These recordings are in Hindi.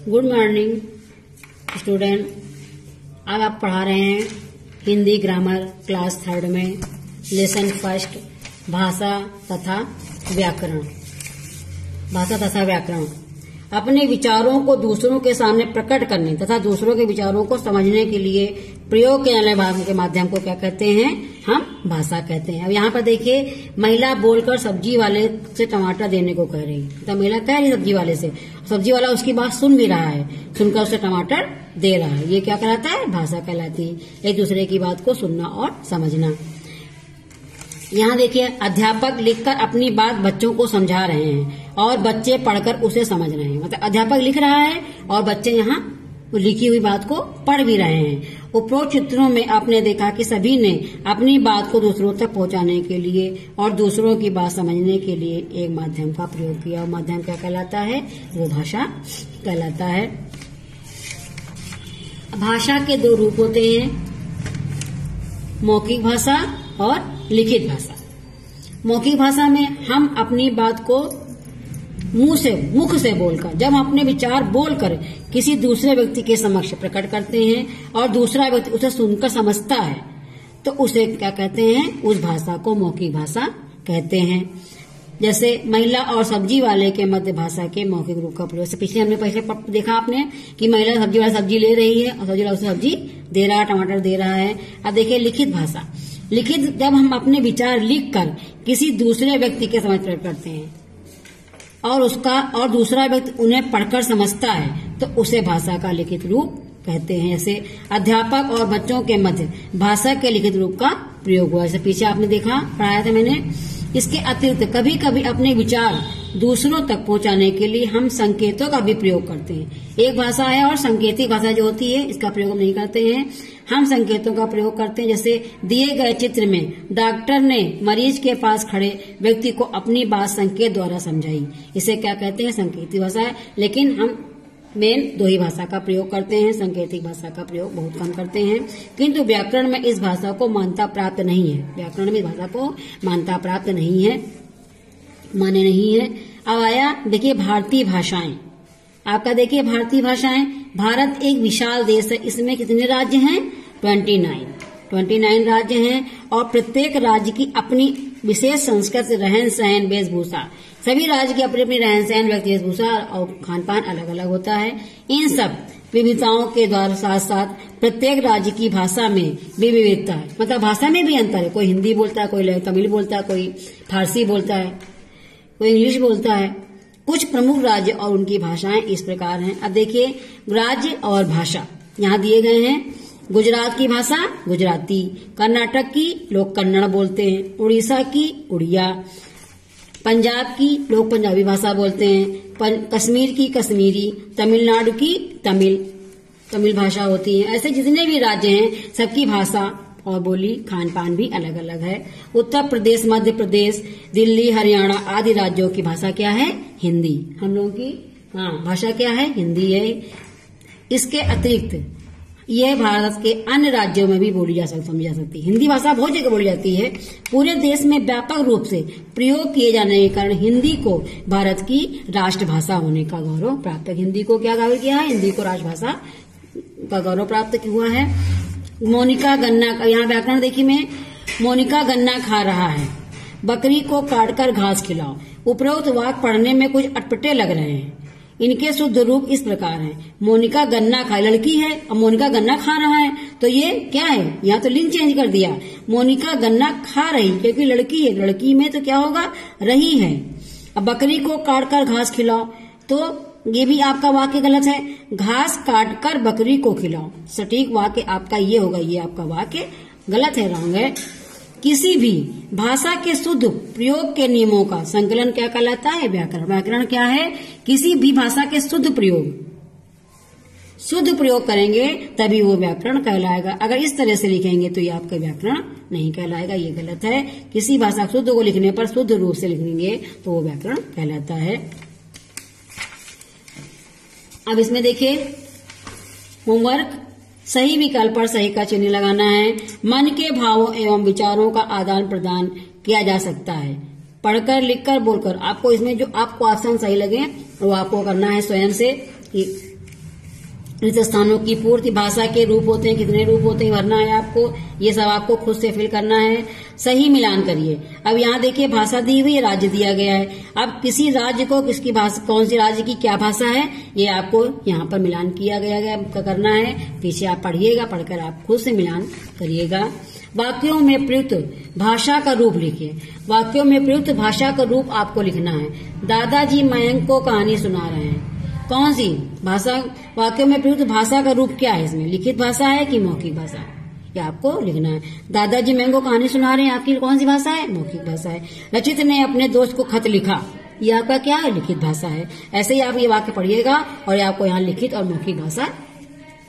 Good morning student. आज आप पढ़ा रहे हैं हिंदी ग्रामर क्लास 3 में लेसन फर्स्ट भाषा तथा व्याकरण। भाषा तथा व्याकरण अपने विचारों को दूसरों के सामने प्रकट करने तथा दूसरों के विचारों को समझने के लिए प्रयोग किए जाने वाले के माध्यम को क्या कहते हैं? हम भाषा कहते हैं। अब यहाँ पर देखिए, महिला बोलकर सब्जी वाले से टमाटर देने को कह रही है। तो महिला कह रही सब्जी वाले से, सब्जी वाला उसकी बात सुन भी रहा है, सुनकर उसे टमाटर दे रहा है। ये क्या कहलाता है? भाषा कहलाती है। एक दूसरे की बात को सुनना और समझना। यहाँ देखिए, अध्यापक लिखकर अपनी बात बच्चों को समझा रहे हैं और बच्चे पढ़कर उसे समझ रहे हैं। मतलब अध्यापक लिख रहा है और बच्चे यहाँ लिखी हुई बात को पढ़ भी रहे हैं। उपरोक्त चित्रों में आपने देखा कि सभी ने अपनी बात को दूसरों तक पहुंचाने के लिए और दूसरों की बात समझने के लिए एक माध्यम का प्रयोग किया। माध्यम क्या कहलाता है? वो भाषा कहलाता है। भाषा के दो रूप होते हैं, मौखिक भाषा और लिखित भाषा। मौखिक भाषा में हम अपनी बात को मुख से बोलकर, जब हम अपने विचार बोलकर किसी दूसरे व्यक्ति के समक्ष प्रकट करते हैं और दूसरा व्यक्ति उसे सुनकर समझता है, तो उसे क्या कहते हैं? उस भाषा को मौखिक भाषा कहते हैं। जैसे महिला और सब्जी वाले के मध्य भाषा के मौखिक रूप का प्रयोग। पिछले हमने पहले देखा आपने कि महिला सब्जी वाला सब्जी ले रही है और सब्जी वाला उसे सब्जी दे रहा है, टमाटर दे रहा है। अब देखिए लिखित भाषा। लिखित जब हम अपने विचार लिखकर किसी दूसरे व्यक्ति के समक्ष प्रकट करते हैं और दूसरा व्यक्ति उन्हें पढ़कर समझता है, तो उसे भाषा का लिखित रूप कहते हैं। जैसे अध्यापक और बच्चों के मध्य भाषा के लिखित रूप का प्रयोग हुआ। जैसे पीछे आपने देखा, पढ़ाया था मैंने। इसके अतिरिक्त कभी कभी अपने विचार दूसरों तक पहुंचाने के लिए हम संकेतों का भी प्रयोग करते हैं। एक भाषा है और संकेतिक भाषा जो होती है, इसका प्रयोग हम नहीं करते हैं। हम संकेतों का प्रयोग करते हैं। जैसे दिए गए चित्र में डॉक्टर ने मरीज के पास खड़े व्यक्ति को अपनी बात संकेत द्वारा समझाई। इसे क्या कहते हैं? संकेतिक भाषा है। लेकिन हम मेन दो ही भाषा का प्रयोग करते हैं, संकेतिक भाषा का प्रयोग बहुत कम करते हैं। किंतु व्याकरण में इस भाषा को मान्यता प्राप्त नहीं है। व्याकरण में इस भाषा को मान्यता प्राप्त नहीं है, माने नहीं है। अब आया देखिए भारतीय भाषाएं। आपका देखिए भारतीय भाषाएं। भारत एक विशाल देश है। इसमें कितने राज्य हैं? 29 राज्य हैं और प्रत्येक राज्य की अपनी विशेष संस्कृति, रहन सहन, वेशभूषा। सभी राज्य की अपनी अपनी रहन सहन, व्यक्ति वेशभूषा और खान पान अलग अलग होता है। इन सब विविधताओं के द्वारा साथ साथ प्रत्येक राज्य की भाषा में भी विविधता है। मतलब भाषा में भी अंतर है। कोई हिंदी बोलता है, कोई तमिल बोलता है, कोई फारसी बोलता है, कोई इंग्लिश बोलता है। कुछ प्रमुख राज्य और उनकी भाषाएं इस प्रकार हैं। अब देखिए राज्य और भाषा यहाँ दिए गए हैं। गुजरात की भाषा गुजराती, कर्नाटक की लोग कन्नड़ बोलते हैं, उड़ीसा की उड़िया, पंजाब की लोग पंजाबी भाषा बोलते हैं, कश्मीर की कश्मीरी, तमिलनाडु की तमिल भाषा होती है। ऐसे जितने भी राज्य हैं सबकी भाषा और बोली, खान पान भी अलग अलग है। उत्तर प्रदेश, मध्य प्रदेश, दिल्ली, हरियाणा आदि राज्यों की भाषा क्या है? हिंदी। हम लोगों की भाषा क्या है? हिंदी है। इसके अतिरिक्त यह भारत के अन्य राज्यों में भी बोली जा समझी जा सकती है। हिंदी भाषा बहुत जगह बोली जाती है। पूरे देश में व्यापक रूप से प्रयोग किए जाने के कारण हिंदी को भारत की राष्ट्रभाषा होने का गौरव प्राप्त है। हिंदी को क्या गौरव किया है? हिंदी को राष्ट्रभाषा का गौरव प्राप्त हुआ है। मोनिका गन्ना, यहाँ व्याकरण देखिए में, मोनिका गन्ना खा रहा है, बकरी को काटकर घास खिलाओ। उपरोक्त वाक्य पढ़ने में कुछ अटपटे लग रहे हैं। इनके शुद्ध रूप इस प्रकार हैं। मोनिका गन्ना खा, लड़की है और मोनिका गन्ना खा रहा है, तो ये क्या है? यहाँ तो लिंग चेंज कर दिया। मोनिका गन्ना खा रही क्योंकि लड़की है, लड़की में तो क्या होगा? रही है। अब बकरी को काटकर घास खिलाओ, तो ये भी आपका वाक्य गलत है। घास काटकर बकरी को खिलाओ, सटीक वाक्य आपका ये होगा। ये आपका वाक्य गलत है, रॉन्ग है। किसी भी भाषा के शुद्ध प्रयोग के नियमों का संकलन क्या कहलाता है? व्याकरण। व्याकरण क्या है? किसी भी भाषा के शुद्ध प्रयोग करेंगे तभी वो व्याकरण कहलाएगा। अगर इस तरह से लिखेंगे तो ये आपका व्याकरण नहीं कहलाएगा, ये गलत है। किसी भाषा शुद्ध को लिखने पर शुद्ध रूप से लिखेंगे तो वो व्याकरण कहलाता है। अब इसमें देखिए होमवर्क, सही विकल्प पर सही का चिन्ह लगाना है। मन के भावों एवं विचारों का आदान प्रदान किया जा सकता है। पढ़कर, लिखकर, बोलकर। आपको इसमें जो आपको ऑप्शन सही लगे वो आपको करना है स्वयं से कि रिक्त स्थानों की पूर्ति, भाषा के रूप होते हैं, कितने रूप होते हैं भरना है आपको, ये सब आपको खुद से फिल करना है। सही मिलान करिए। अब यहाँ देखिए भाषा दी हुई है, राज्य दिया गया है। अब किसी राज्य को किसकी भाषा, कौन सी राज्य की क्या भाषा है, ये आपको यहाँ पर मिलान किया गया करना है। पीछे आप पढ़िएगा, पढ़कर आप खुद से मिलान करिएगा। वाक्यों में प्रयुक्त भाषा का रूप लिखिए। वाक्यों में प्रयुक्त भाषा का रूप आपको लिखना है। दादाजी मयंक को कहानी सुना रहे हैं, कौन सी भाषा, वाक्यों में प्रयुक्त भाषा का रूप क्या है, इसमें लिखित भाषा है कि मौखिक भाषा, ये आपको लिखना है। दादाजी मयंक को कहानी सुना रहे हैं, आपकी कौन सी भाषा है, मौखिक भाषा है। रचित ने अपने दोस्त को खत लिखा, ये आपका क्या है, लिखित भाषा है। ऐसे ही आप ये वाक्य पढ़िएगा और आपको यहाँ लिखित और मौखिक भाषा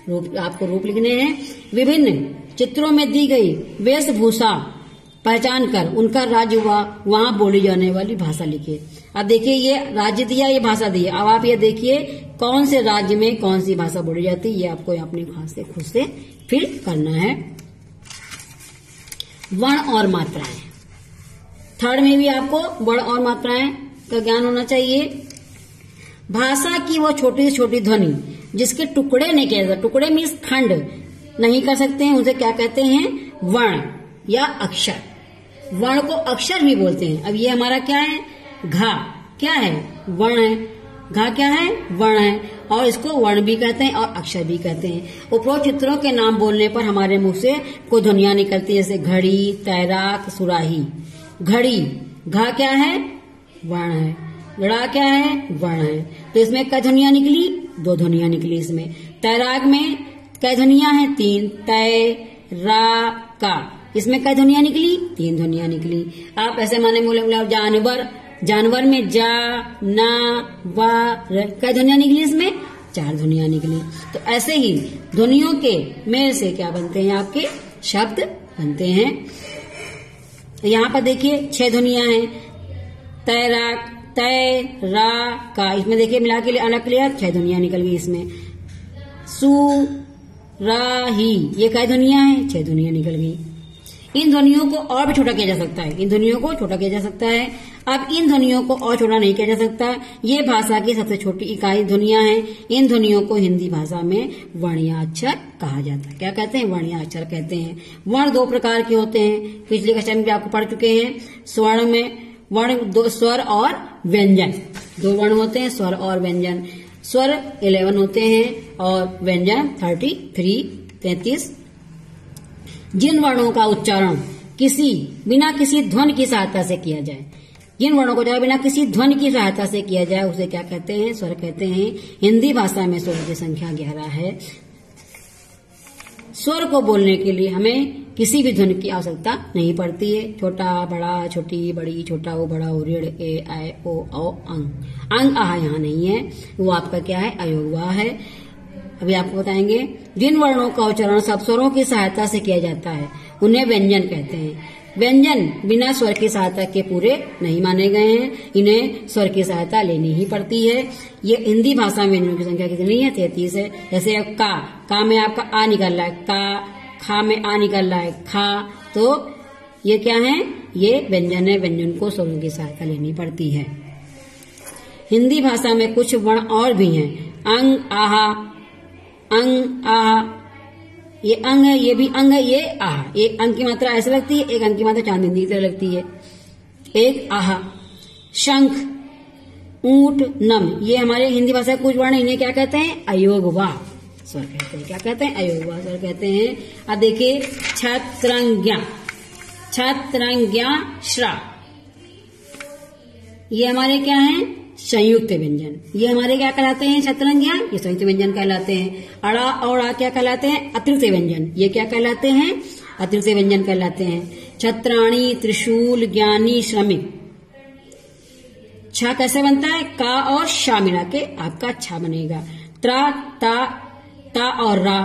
रूप, आपको रूप लिखने हैं। विभिन्न चित्रों में दी गई वेशभूषा पहचान कर उनका राज्य हुआ वहां बोली जाने वाली भाषा लिखिए। अब देखिए ये राज्य दिया, ये भाषा दी है। अब आप ये देखिए कौन से राज्य में कौन सी भाषा बोली जाती है, ये आपको अपने खुद से फिल करना है। वर्ण और मात्राएं, थर्ड में भी आपको वर्ण और मात्राएं का ज्ञान होना चाहिए। भाषा की वो छोटी से छोटी ध्वनि जिसके टुकड़े नहीं किया जाता, टुकड़े मीन्स खंड नहीं कर सकते हैं, उसे क्या कहते हैं, वर्ण या अक्षर। वर्ण को अक्षर भी बोलते हैं। अब ये हमारा क्या है, घा क्या है, वर्ण है। घा क्या है, वर्ण है, और इसको वर्ण भी कहते हैं और अक्षर भी कहते हैं। उपरोक्त चित्रों के नाम बोलने पर हमारे मुंह से कोई ध्वनियां निकलती है, जैसे घड़ी, तैराक, सुराही। घड़ी, घा क्या है, वर्ण है। गड़ा क्या है, वर्ण है। तो इसमें कै ध्वनियां निकली, 2 ध्वनियां निकली इसमें। तैराक में कै ध्वनियां हैं, 3, तय, रा, का। इसमें कै ध्वनियां निकली, 3 ध्वनियां निकली। आप ऐसे माने बोले जानवर, जानवर में जा, ना, वा, कै ध्वनियां निकली, इसमें 4 ध्वनियां निकली। तो ऐसे ही ध्वनियों के मेल से क्या बनते हैं, आपके शब्द बनते हैं। यहाँ पर देखिए 6 ध्वनियां हैं। तैराक, तय, रा, का, इसमें देखिए मिला के अलग लिया, 6 ध्वनियां निकल गई इसमें। सु, रा, ही, ये कै ध्वनियां हैं, 6 ध्वनियां निकल गई। इन ध्वनियों को और भी छोटा किया जा सकता है, इन ध्वनियों को छोटा किया जा सकता है। अब इन ध्वनियों को और छोटा नहीं किया जा सकता। ये भाषा की सबसे छोटी इकाई ध्वनियां हैं। इन ध्वनियों को हिंदी भाषा में वर्णीयाक्षर कहा जाता है। क्या कहते हैं, वर्णीयाक्षर कहते हैं। वर्ण 2 प्रकार के होते हैं, पिछले कक्षा में भी आपको पढ़ चुके हैं। स्वर्ण में वर्ण 2, स्वर और व्यंजन, 2 वर्ण होते हैं, स्वर और व्यंजन। स्वर 11 होते हैं और व्यंजन 33। जिन वर्णों का उच्चारण बिना किसी ध्वनि की सहायता से किया जाए, जिन वर्णों को बिना किसी ध्वनि की सहायता से किया जाए उसे क्या कहते हैं, स्वर कहते हैं। हिंदी भाषा में स्वर की संख्या 11 है। स्वर को बोलने के लिए हमें किसी भी ध्वनि की आवश्यकता नहीं पड़ती है। छोटा, बड़ा, छोटी, बड़ी, छोटा, ओ, बड़ा, ओ, ऋण, ए, ऐ, ओ, औ, अंग। अंग, आह यहाँ नहीं है, वो आपका क्या है, अयोगवा है। अभी आपको बताएंगे। जिन वर्णों का उच्चारण सब स्वरों की सहायता से किया जाता है उन्हें व्यंजन कहते हैं। व्यंजन बिना स्वर की सहायता के पूरे नहीं माने गए हैं, इन्हें स्वर की सहायता लेनी ही पड़ती है। ये हिंदी भाषा में व्यंजनों की संख्या कितनी है, 33 है। जैसे अब का में आपका आ निकल रहा है, का, खा में आ निकल रहा है, खा, तो ये क्या है, ये व्यंजन है। व्यंजन को स्वरों की सहायता लेनी पड़ती है। हिंदी भाषा में कुछ वर्ण और भी हैं। अंग, आहा, अंग, आहा, ये अंग है, ये भी अंग है, ये आहा। एक अंग की मात्रा ऐसे लगती है, एक अंग की मात्रा चांदनी की तरह लगती है। एक आहा। शंख, ऊंट, नम, ये हमारे हिंदी भाषा के कुछ वर्ण, इन्हें क्या कहते हैं, अयोगवा स्वर कहते हैं। क्या कहते हैं, अयोगवा स्वर कहते हैं। अब देखिए छत्रंज्ञा, छत्रंज्ञा, श्रा, ये हमारे क्या हैं, संयुक्त व्यंजन। ये हमारे क्या कहलाते हैं, छत्रंज्ञा, ये संयुक्त व्यंजन कहलाते हैं। अड़ा और आ क्या कहलाते हैं, अतिरिक्त व्यंजन। ये क्या कहलाते हैं, अतिरिक्त व्यंजन कहलाते हैं। छत्राणी, त्रिशूल, ज्ञानी, श्रमिक। छा कैसे बनता है, का और शा मिला के आपका छा बनेगा। त्रा, ता और रा,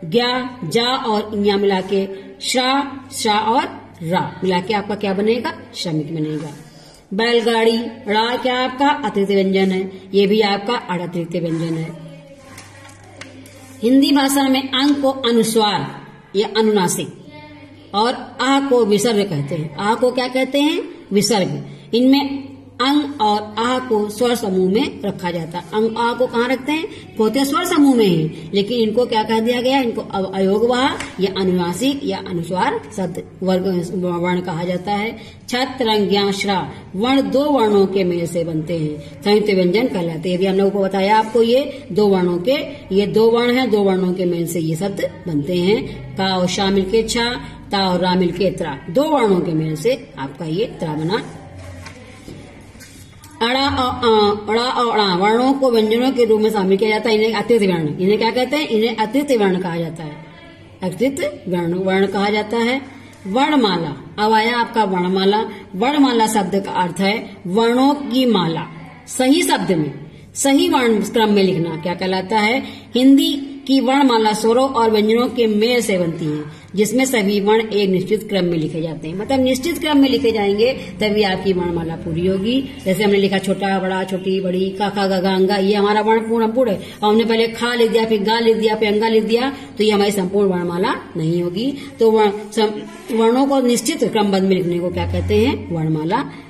ज्ञा, जा और इया मिला के, श्रा और रा मिला के आपका क्या बनेगा, श्रमिक बनेगा। बैलगाड़ी, ड़ा क्या आपका अतिरिक्त व्यंजन है, ये भी आपका अतिरिक्त व्यंजन है। हिंदी भाषा में अंग को अनुस्वार या अनुनासिक और आ को विसर्ग कहते हैं। आ को क्या कहते हैं, विसर्ग। इनमें अंग और आह को स्वर समूह में रखा जाता है। अंग आह को कहाँ रखते हैं? होते स्वर समूह में ही, लेकिन इनको क्या कह दिया गया? इनको अयोगवाह या अनुनासिक या अनुस्वार शब्द वर्ग वर्ण कहा जाता है। छत रंग ज्ञ श्रा वर्ण दो वर्णों के मेल से बनते हैं, संयुक्त व्यंजन कहलाते हैं। हम लोगों को बताया आपको ये दो वर्णों के, ये दो वर्ण हैं, दो वर्णों के मेल से ये शब्द बनते हैं। का और शा मिल के छा, ता और रा मिल के त्रा, दो वर्णों के मेल से आपका ये त्रा बना। अड़ा और अड़ा वर्णों को व्यंजनों के रूप में शामिल किया जाता है। इन्हें अतिरिक्त वर्ण, इन्हें क्या कहते हैं? इन्हें अतिरिक्त वर्ण कहा जाता है, अतिरिक्त वर्ण कहा जाता है। वर्णमाला, अब आया आपका वर्णमाला। वर्णमाला शब्द का अर्थ है वर्णों की माला, सही शब्द में सही वर्ण क्रम में लिखना क्या कहलाता है? हिंदी की वर्णमाला स्वरों और व्यंजनों के मेल से बनती है, जिसमें सभी वर्ण एक निश्चित क्रम में लिखे जाते हैं। मतलब निश्चित क्रम में लिखे जाएंगे तभी आपकी वर्णमाला पूरी होगी। जैसे हमने लिखा छोटा बड़ा छोटी बड़ी का खा गा अंगा, ये हमारा वर्ण पूर्ण है, और हमने पहले खा लिख दिया, फिर गा लिख दिया, फिर अंगा लिख दिया, तो ये हमारी संपूर्ण वर्णमाला नहीं होगी। तो वर्णों को निश्चित क्रमबद्ध में लिखने को क्या कहते हैं?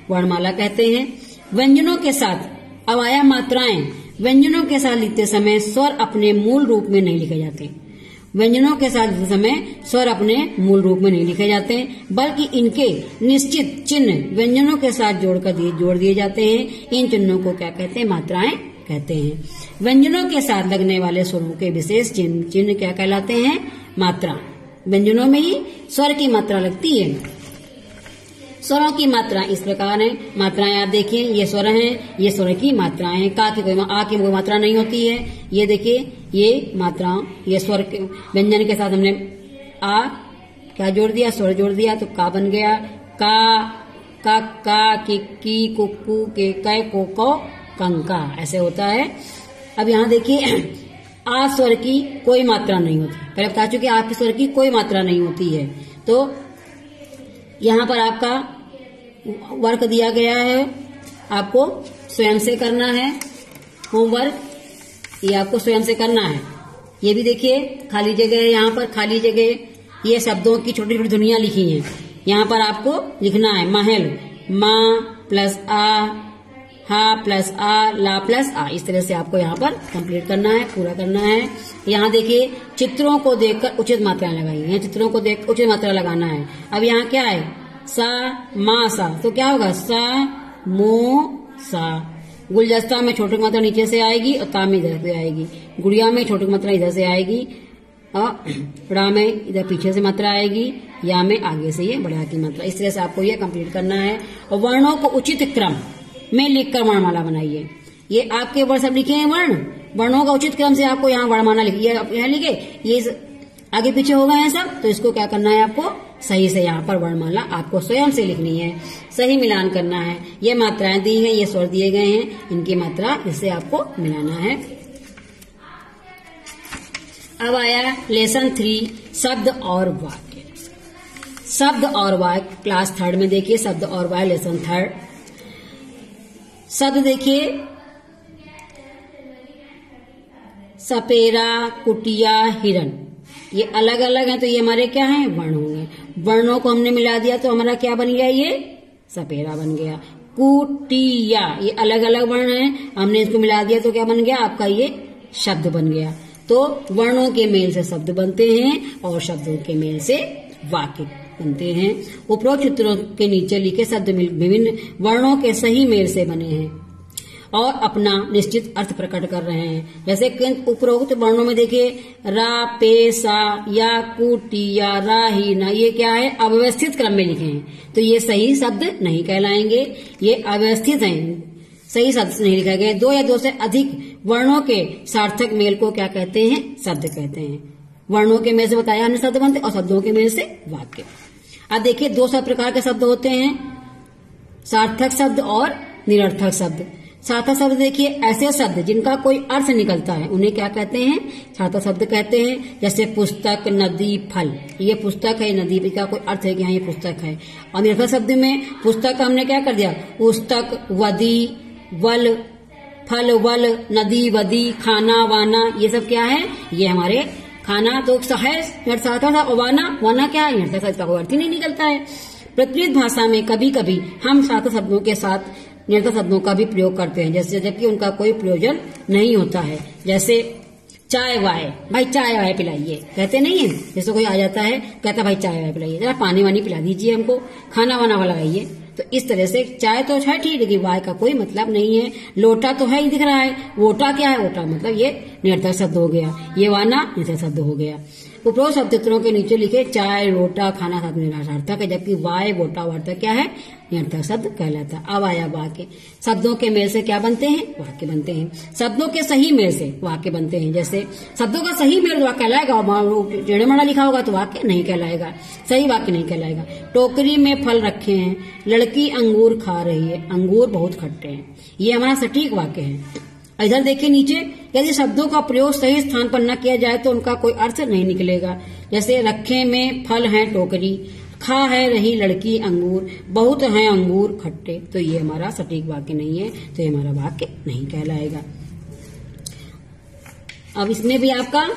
वर्णमाला कहते हैं। व्यंजनों के साथ, अब आया मात्राएं। व्यंजनों के साथ लिखते समय स्वर अपने मूल रूप में नहीं लिखे जाते। व्यंजनों के साथ लिखते समय स्वर अपने मूल रूप में नहीं लिखे जाते, बल्कि इनके निश्चित चिन्ह व्यंजनों के साथ जोड़ दिए जाते हैं। इन चिन्हों को क्या कहते हैं? मात्राएं कहते हैं। व्यंजनों के साथ लगने वाले स्वरों के विशेष चिन्ह क्या कहलाते हैं? मात्रा। व्यंजनों में ही स्वर की मात्रा लगती है। स्वरों की मात्रा इस प्रकार है। मात्राएं आप देखिए, ये स्वर हैं, ये स्वर की मात्राएं हैं। आ की कोई मात्रा नहीं होती है। ये देखिए, ये मात्राओं, ये स्वर के व्यंजन के साथ हमने आ क्या जोड़ दिया? स्वर जोड़ दिया, तो का बन गया। का की कुकू के कै को कंका, ऐसे होता है। अब यहाँ देखिए, आ स्वर की कोई मात्रा नहीं होती, पहले बता चुके आ के स्वर की कोई मात्रा नहीं होती है। तो यहाँ पर आपका वर्क दिया गया है, आपको स्वयं से करना है होमवर्क, ये आपको स्वयं से करना है। ये भी देखिए खाली जगह है, यहाँ पर खाली जगह ये शब्दों की छोटी छोटी ध्वनियां लिखी हैं। यहाँ पर आपको लिखना है महल, माँ प्लस आ, हा प्लस आ, ला प्लस आ, इस तरह से आपको यहाँ पर कंप्लीट करना है, पूरा करना है। यहाँ देखिए चित्रों को देखकर उचित मात्राएं लगाई हैं, चित्रों को देख उचित मात्रा लगाना है। अब यहाँ क्या है? सा मा सा, तो क्या होगा? सा मो सा। गुलदस्ता में छोटी मात्रा नीचे से आएगी और ता में इधर से आएगी। गुड़िया में छोटी मात्रा इधर से आएगी और ड़ा में इधर पीछे से मात्रा आएगी, या में आगे से ये बड़ा की मात्रा। इस तरह से आपको ये कंप्लीट करना है। और वर्णों को उचित क्रम में लिखकर वर्णमाला बनाइए। ये आपके वर्ड सब लिखे हैं, वर्णों का उचित क्रम से आपको यहाँ वर्णमाला लिखिए। यहाँ लिखे, ये आगे पीछे हो गए हैं सब, तो इसको क्या करना है? आपको सही से यहाँ पर वर्णमाला आपको स्वयं से लिखनी है, सही मिलान करना है। ये मात्राएं दी हैं, ये स्वर दिए गए हैं, इनकी मात्रा इससे आपको मिलाना है। अब आया लेसन 3, शब्द और वाक्य। शब्द और वाक्य क्लास 3 में देखिए, शब्द और वाक्य लेसन 3। शब्द देखिए, सपेरा, कुटिया, हिरन, ये अलग अलग हैं, तो ये हमारे क्या हैं? वर्ण होंगे। वर्णों को हमने मिला दिया तो हमारा क्या बन गया? ये सपेरा बन गया। कुटिया, ये अलग अलग वर्ण हैं, हमने इसको मिला दिया तो क्या बन गया? आपका ये शब्द बन गया। तो वर्णों के मेल से शब्द बनते हैं और शब्दों के मेल से वाक्य बनते हैं। उपरोक्त चित्रों के नीचे लिखे शब्द विभिन्न वर्णों के सही मेल से बने हैं और अपना निश्चित अर्थ प्रकट कर रहे हैं। जैसे उपरोक्त वर्णों में देखिए, रा, पे, सा, या, कुटी, या, रा, ही, ना, ये क्या है? अव्यवस्थित क्रम में लिखे हैं, तो ये सही शब्द नहीं कहलाएंगे। ये अव्यवस्थित हैं, सही शब्द नहीं लिखे गए। 2 या 2 से अधिक वर्णों के सार्थक मेल को क्या कहते हैं? शब्द कहते हैं। वर्णों के मेल से बताया हमने शब्द बनते, और शब्दों के मेल से वाक्य। अब देखिए 2 सब प्रकार के शब्द होते हैं, सार्थक शब्द और निरर्थक शब्द। सार्थक शब्द देखिए, ऐसे शब्द जिनका कोई अर्थ निकलता है उन्हें क्या कहते हैं? सार्थक शब्द कहते हैं। जैसे पुस्तक, नदी, फल, ये पुस्तक है, नदी का कोई अर्थ है कि हाँ ये पुस्तक है। और निरर्थक शब्द में पुस्तक का हमने क्या कर दिया? पुस्तक, वदी, वल, फल, वल, नदी, वदी, खाना, वाना, ये सब क्या है? ये हमारे खाना तो है सार्थक, और वाना क्या है? निरर्थक शब्द का कोई अर्थ ही नहीं निकलता है। प्रचलित भाषा में कभी कभी हम सार्थक शब्दों के साथ निरर्थक शब्दों का भी प्रयोग करते हैं, जैसे जबकि उनका कोई प्रयोजन नहीं होता है। जैसे चाय वाय, भाई चाय वाय पिलाइए, कहते नहीं है। जैसे कोई आ जाता है कहता भाई चाय वाय पिलाइए, जरा पानी वानी पिला दीजिए हमको, खाना वाना लगाइए। तो इस तरह से चाय तो है ठीक, लेकिन वाय का कोई मतलब नहीं है। लोटा तो है ही दिख रहा है, वोटा क्या है, वोटा मतलब ये निरर्थक शब्द हो गया, ये वाना निरर्थक शब्द हो गया। उपरोक्त शब्द चित्रों के नीचे लिखे चाय लोटा खाना साथ में निरार्थक है, जबकि वाय वोटा वार्तक क्या है, निरर्थक शब्द कहलाता है। अब आया वाक्य। शब्दों के मेल से क्या बनते हैं, वाक्य बनते हैं। शब्दों के सही मेल से वाक्य बनते हैं। जैसे शब्दों का सही मेल वाक्य कहलाएगा, टेढ़े मेढ़ा लिखा होगा तो वाक्य नहीं कहलाएगा, सही वाक्य नहीं कहलाएगा। टोकरी में फल रखे हैं, लड़की अंगूर खा रही है, अंगूर बहुत खट्टे हैं, ये हमारा सटीक वाक्य है। इधर देखिए नीचे, यदि शब्दों का प्रयोग सही स्थान पर न किया जाए तो उनका कोई अर्थ नहीं निकलेगा। जैसे रखे में फल है टोकरी, खा है रही लड़की अंगूर, बहुत हैं अंगूर खट्टे, तो ये हमारा सटीक वाक्य नहीं है, तो ये हमारा वाक्य नहीं कहलाएगा। अब इसमें भी आपका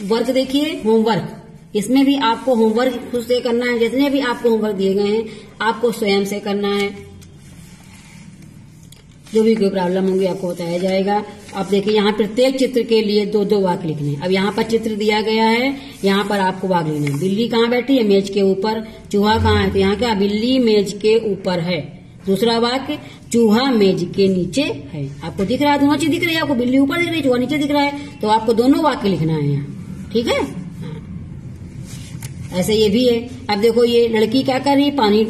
वर्क देखिए, होमवर्क। इसमें भी आपको होमवर्क खुद से करना है, जितने भी आपको होमवर्क दिए गए हैं आपको स्वयं से करना है। जो भी कोई प्रॉब्लम होंगी आपको बताया जाएगा। अब देखिए यहाँ प्रत्येक चित्र के लिए दो दो वाक्य लिखने हैं। अब यहाँ पर चित्र दिया गया है, यहाँ पर आपको वाक्य लिखना है। बिल्ली कहाँ बैठी है, मेज के ऊपर। चूहा कहाँ है, तो यहाँ क्या, बिल्ली मेज के ऊपर है। दूसरा वाक्य, चूहा मेज के नीचे है। आपको दिख रहा है, दोनों चीज दिख रही है आपको, बिल्ली ऊपर दिख रही है, चूहा नीचे दिख रहा है, तो आपको दोनों वाक्य लिखना है यहाँ, ठीक है। ऐसे ये भी है। अब देखो ये लड़की क्या कर रही है, पानी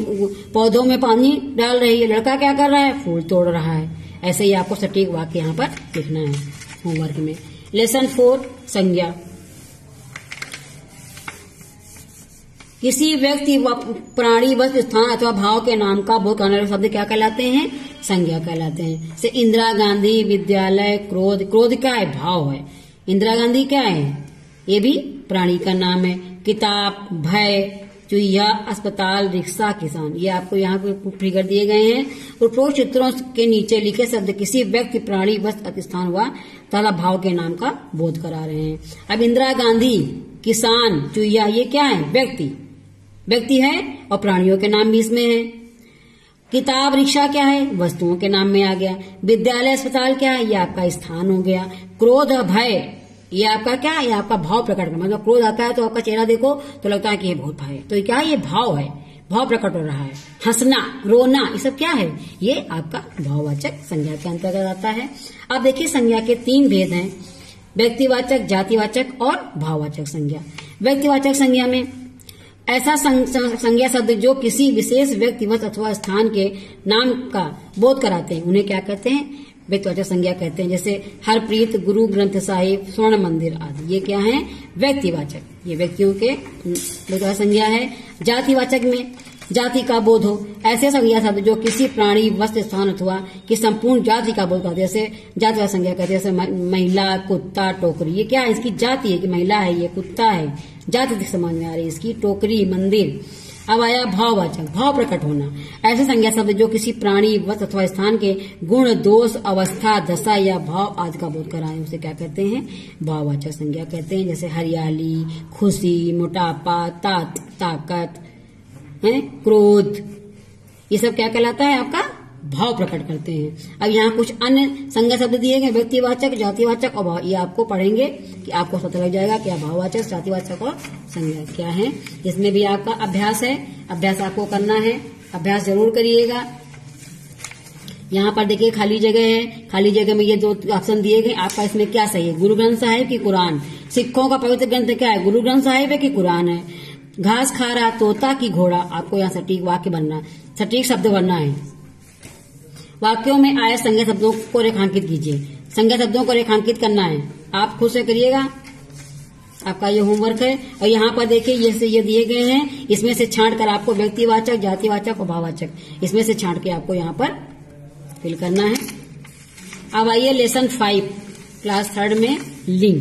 पौधों में पानी डाल रही है। लड़का क्या कर रहा है, फूल तोड़ रहा है। ऐसे ही आपको सटीक वाक्य यहाँ पर लिखना है होमवर्क में। लेसन 4 संज्ञा। किसी व्यक्ति प्राणी वस्तु स्थान अथवा भाव के नाम का बोध करने वाले शब्द क्या कहलाते हैं, संज्ञा कहलाते हैं। जैसे इंदिरा गांधी, विद्यालय, क्रोध। क्रोध क्या है, भाव है। इंदिरा गांधी क्या है, ये भी प्राणी का नाम है। किताब, भय, चुहिया, अस्पताल, रिक्शा, किसान, ये आपको यहाँ पे फिगर दिए गए हैं। उपरोक्त चित्रों के नीचे लिखे शब्द किसी व्यक्ति प्राणी वस्तु स्थान हुआ तथा भाव के नाम का बोध करा रहे हैं। अब इंदिरा गांधी, किसान, चुहिया, ये क्या है, व्यक्ति है और प्राणियों के नाम भी इसमें है। किताब, रिक्शा क्या है, वस्तुओं के नाम में आ गया। विद्यालय, अस्पताल क्या है, ये आपका स्थान हो गया। क्रोध, भय, ये आपका क्या है, ये आपका भाव प्रकट करना। मतलब क्रोध आता है तो आपका चेहरा देखो तो लगता है कि ये बहुत भय है, तो क्या है, ये भाव है, भाव प्रकट हो रहा है। हंसना, रोना, ये सब क्या है, ये आपका भाववाचक संज्ञा के अंतर्गत आता है। अब देखिए संज्ञा के 3 भेद हैं, व्यक्तिवाचक, जातिवाचक और भाववाचक संज्ञा। व्यक्तिवाचक संज्ञा में ऐसा संज्ञा शब्द जो किसी विशेष व्यक्ति वस्तु अथवा स्थान के नाम का बोध कराते हैं उन्हें क्या कहते हैं, व्यक्तिवाचक संज्ञा कहते हैं। जैसे हरप्रीत, गुरु ग्रंथ साहिब, स्वर्ण मंदिर आदि, ये क्या है, व्यक्तिवाचक, ये व्यक्तियों के व्यक्तिवाचक संज्ञा है। जातिवाचक में जाति का बोध हो, ऐसे संज्ञा शब्द जो किसी प्राणी वस्तु स्थान अथवा कि संपूर्ण जाति का बोध करते हैं, जैसे जातिवाचक संज्ञा कहते हैं। जैसे महिला, कुत्ता, टोकरी, ये क्या है, इसकी जाति है कि महिला है, ये कुत्ता है, जाति समझ में आ रही है इसकी। टोकरी, मंदिर। अब आया भाववाचक, भाव प्रकट होना। ऐसे संज्ञा शब्द जो किसी प्राणी वस्तु अथवा स्थान के गुण, दोष, अवस्था, दशा या भाव आदि का बोध कराए उसे क्या कहते हैं, भाववाचक संज्ञा कहते हैं। जैसे हरियाली, खुशी, मोटापा, ताकत, क्रोध, ये सब क्या कहलाता है, आपका भाव प्रकट करते हैं। अब यहाँ कुछ अन्य संज्ञा शब्द दिए गए, व्यक्तिवाचक, जातिवाचक और भाव, ये आपको पढ़ेंगे कि आपको पता लग जाएगा क्या भाववाचक, जातिवाचक और संज्ञा क्या है। इसमें भी आपका अभ्यास है, अभ्यास आपको करना है, अभ्यास जरूर करिएगा। यहाँ पर देखिए खाली जगह है, खाली जगह में ये 2 ऑप्शन दिए गए, आपका इसमें क्या सही है, गुरु ग्रंथ साहिब की कुरान। सिखों का पवित्र ग्रंथ क्या है, गुरु ग्रंथ साहिब है कि कुरान है। घास खा रहा तोता की घोड़ा, आपको यहाँ सटीक वाक्य बनना, सटीक शब्द बनना है। वाक्यों में आए संज्ञा शब्दों को रेखांकित कीजिए। संज्ञा शब्दों को रेखांकित करना है, आप खुद से करिएगा, आपका ये होमवर्क है। और यहाँ पर देखिए ये दिए गए हैं, इसमें से छांट कर आपको व्यक्तिवाचक, जातिवाचक और भाववाचक, इसमें से छांट के आपको यहाँ पर फिल करना है। अब आइए लेसन 5 क्लास 3 में लिंग।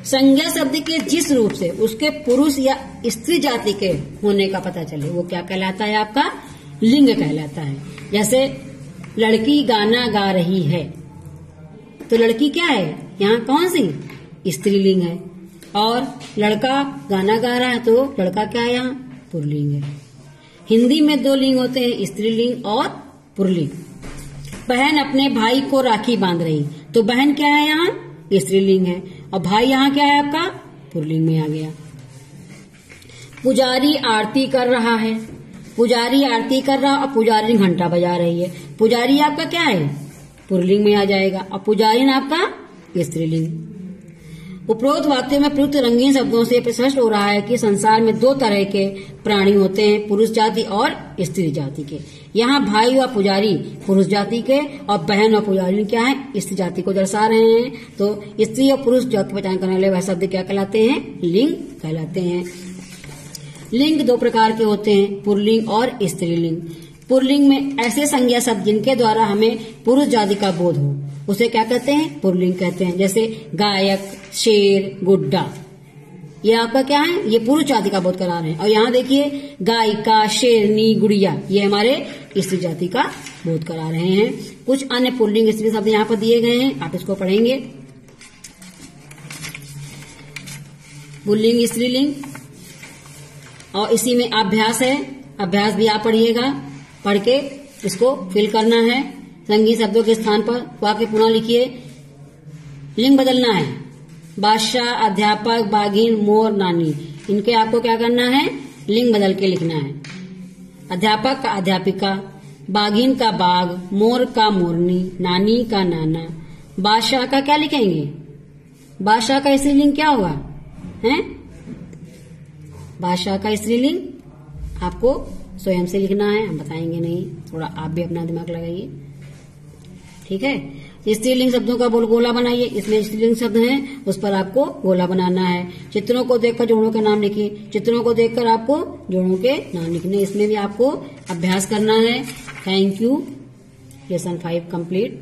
संज्ञा शब्द के जिस रूप से उसके पुरुष या स्त्री जाति के होने का पता चले वो क्या कहलाता है, आपका लिंग कहलाता है। जैसे लड़की गाना गा रही है, तो लड़की क्या है, यहाँ कौन सी, स्त्रीलिंग है। और लड़का गाना गा रहा है तो लड़का क्या है, यहाँ पुल्लिंग है। हिंदी में 2 लिंग होते हैं, स्त्रीलिंग और पुल्लिंग। बहन अपने भाई को राखी बांध रही, तो बहन क्या है यहाँ, स्त्रीलिंग है, और भाई यहाँ क्या है आपका, पुल्लिंग में आ गया। पुजारी आरती कर रहा है, पुजारी आरती कर रहा और पुजारी घंटा बजा रही है, पुजारी आपका क्या है, पुल्लिंग में आ जाएगा, और पुजारी आपका स्त्रीलिंग। उपरोक्त वाक्य में प्रयुक्त रंगीन शब्दों से स्पष्ट हो रहा है कि संसार में दो तरह के प्राणी होते हैं, पुरुष जाति और स्त्री जाति के। यहाँ भाई व पुजारी पुरुष जाति के और बहन और पुजारी क्या है, स्त्री जाति को दर्शा रहे हैं। तो स्त्री और पुरुष जाति की पहचान करने वाले वह शब्द क्या कहलाते हैं, लिंग कहलाते हैं। लिंग दो प्रकार के होते हैं, पुल्लिंग और स्त्रीलिंग। पुल्लिंग में ऐसे संज्ञा शब्द जिनके द्वारा हमें पुरुष जाति का बोध हो, उसे क्या कहते हैं, पुल्लिंग कहते हैं। जैसे गायक, शेर, गुड्डा, ये आपका क्या है, ये पुरुष जाति का बोध करा रहे हैं। और यहाँ देखिए गायिका, शेरनी, गुड़िया, ये हमारे स्त्री जाति का बोध करा रहे हैं। कुछ अन्य पुल्लिंग स्त्री शब्द यहाँ पर दिए गए हैं, आप इसको पढ़ेंगे। पुल्लिंग, स्त्रीलिंग, और इसी में अभ्यास है, अभ्यास भी आप पढ़िएगा, पढ़ के इसको फिल करना है। संगीत शब्दों के स्थान पर वाक्य पुनः लिखिए। लिंग बदलना है, बादशाह, अध्यापक, बाघिन, मोर, नानी, इनके आपको क्या करना है, लिंग बदल के लिखना है। अध्यापक का अध्यापिका, बाघिन का बाघ, मोर का मोरनी, नानी का नाना। बादशाह का क्या लिखेंगे, बादशाह का स्त्रीलिंग क्या होगा, हैं? बादशाह का स्त्रीलिंग आपको स्वयं से लिखना है, हम बताएंगे नहीं, थोड़ा आप भी अपना दिमाग लगाइए, ठीक है। स्त्रीलिंग शब्दों का गोला बनाइए, इसमें स्त्रीलिंग शब्द हैं, उस पर आपको गोला बनाना है। चित्रों को देखकर जोड़ों के नाम लिखिए, चित्रों को देखकर आपको जोड़ों के नाम लिखने, इसमें भी आपको अभ्यास करना है। Thank you. Lesson 5 complete.